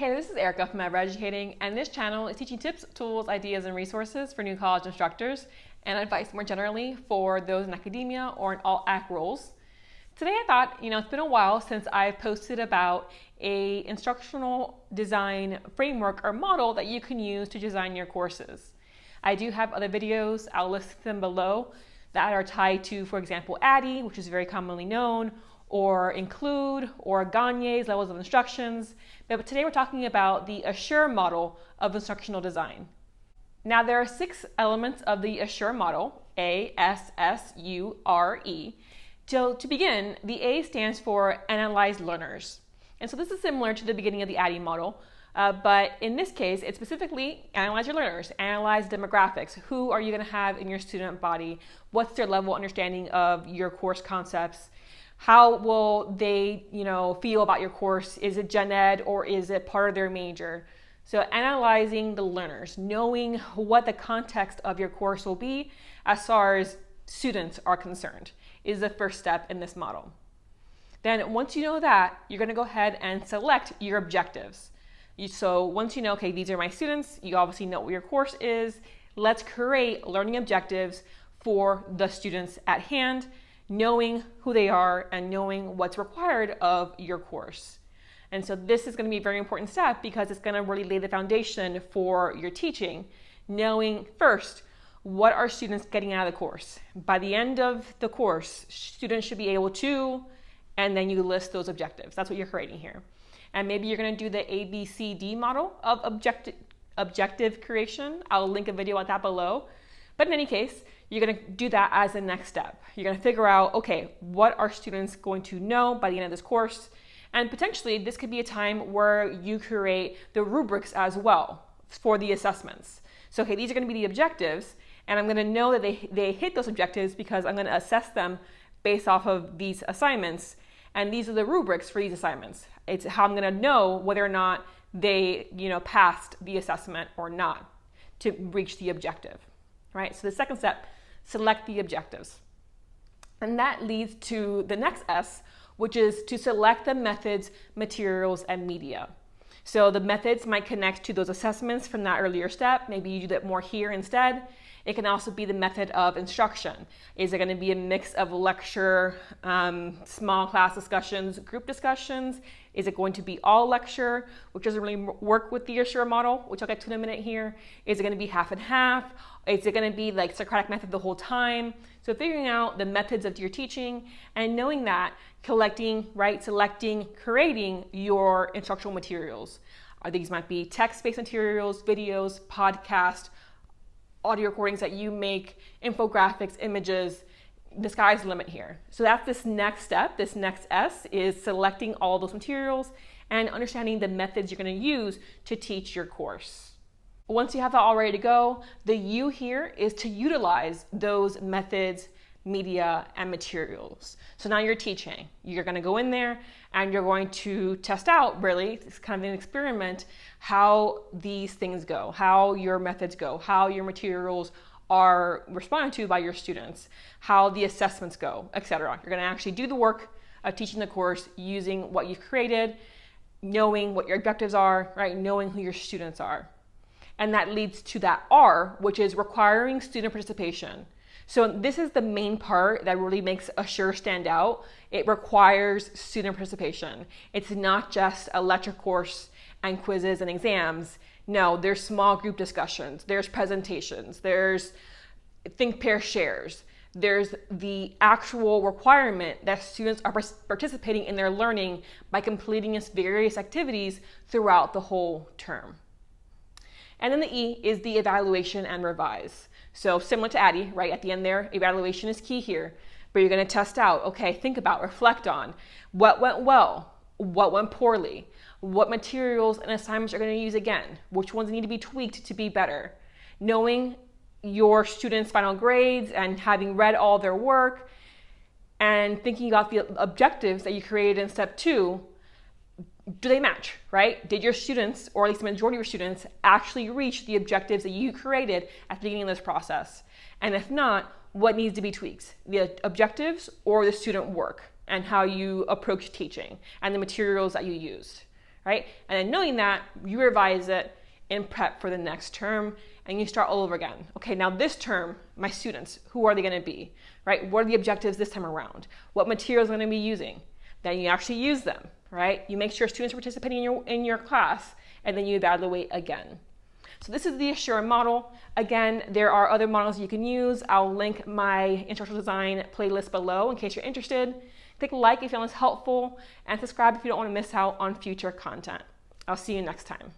Hey, this is Erica from Ever Educating, and this channel is teaching tips, tools, ideas, and resources for new college instructors and advice more generally for those in academia or in all AC roles. Today I thought, it's been a while since I've posted about a instructional design framework or model that you can use to design your courses. I do have other videos, I'll list them below, that are tied to, for example, ADDIE, which is very commonly known, or Include, or Gagne's levels of instructions. But today we're talking about the Assure model of instructional design. Now there are 6 elements of the Assure model, A-S-S-U-R-E. So to begin, the A stands for Analyze Learners. And so this is similar to the beginning of the ADDIE model, but in this case, it's specifically analyze your learners, analyze demographics. Who are you going to have in your student body? What's their level of understanding of your course concepts? How will they, feel about your course? Is it gen ed or is it part of their major? So analyzing the learners, knowing what the context of your course will be as far as students are concerned, is the first step in this model. Then once you know that, you're going to go ahead and select your objectives. So once you know, okay, these are my students, you obviously know what your course is. Let's create learning objectives for the students at hand, knowing who they are and knowing what's required of your course. And so this is going to be a very important step because it's going to really lay the foundation for your teaching, knowing first, what are students getting out of the course? By the end of the course, students should be able to, and then you list those objectives. That's what you're creating here. And maybe you're going to do the ABCD model of objective creation. I'll link a video on that below. But in any case, you're going to do that as the next step. You're going to figure out, okay, what are students going to know by the end of this course? And potentially, this could be a time where you create the rubrics as well for the assessments. So, okay, these are going to be the objectives, and I'm going to know that they hit those objectives because I'm going to assess them based off of these assignments. And these are the rubrics for these assignments. It's how I'm going to know whether or not they, passed the assessment or not to reach the objective, right? So the second step, select the objectives. And that leads to the next S, which is to select the methods, materials, and media. So the methods might connect to those assessments from that earlier step. Maybe you do that more here instead. It can also be the method of instruction. Is it going to be a mix of lecture, small class discussions, group discussions? Is it going to be all lecture, which doesn't really work with the Assure model, which I'll get to in a minute here? Is it going to be half and half? Is it going to be like Socratic method the whole time? So figuring out the methods of your teaching and knowing that, selecting, creating your instructional materials. These might be text-based materials, videos, podcasts, audio recordings that you make, infographics, images. The sky's the limit here. So that's this next step. This next S is selecting all those materials and understanding the methods you're going to use to teach your course. Once you have that all ready to go, the U here is to utilize those methods, media, and materials. So now you're teaching. You're going to go in there and you're going to test out, really, it's kind of an experiment, how these things go, how your methods go, how your materials are responded to by your students, how the assessments go, etc. You're going to actually do the work of teaching the course using what you've created, knowing what your objectives are, right? Knowing who your students are. And that leads to that R, which is requiring student participation. So this is the main part that really makes Assure stand out. It requires student participation. It's not just a lecture course and quizzes and exams. No, there's small group discussions, there's presentations, there's think, pair, shares. There's the actual requirement that students are participating in their learning by completing various activities throughout the whole term. And then the E is the evaluation and revise. So similar to ADDIE, right? At the end there, evaluation is key here, but you're going to test out, okay, think about, reflect on what went well, what went poorly, what materials and assignments you're going to use again, which ones need to be tweaked to be better. Knowing your students' final grades and having read all their work and thinking about the objectives that you created in step 2, do they match, right? Did your students, or at least the majority of your students, actually reach the objectives that you created at the beginning of this process? And if not, what needs to be tweaked? The objectives or the student work and how you approach teaching and the materials that you used, right? And then knowing that, you revise it and prep for the next term, and you start all over again. Okay, now this term, my students, who are they going to be, right? What are the objectives this time around? What materials am I going to be using? Then you actually use them, right? You make sure students are participating in your class, and then you evaluate again. So this is the Assure model. Again, there are other models you can use. I'll link my instructional design playlist below in case you're interested. Click like if you found this helpful, and subscribe if you don't want to miss out on future content. I'll see you next time.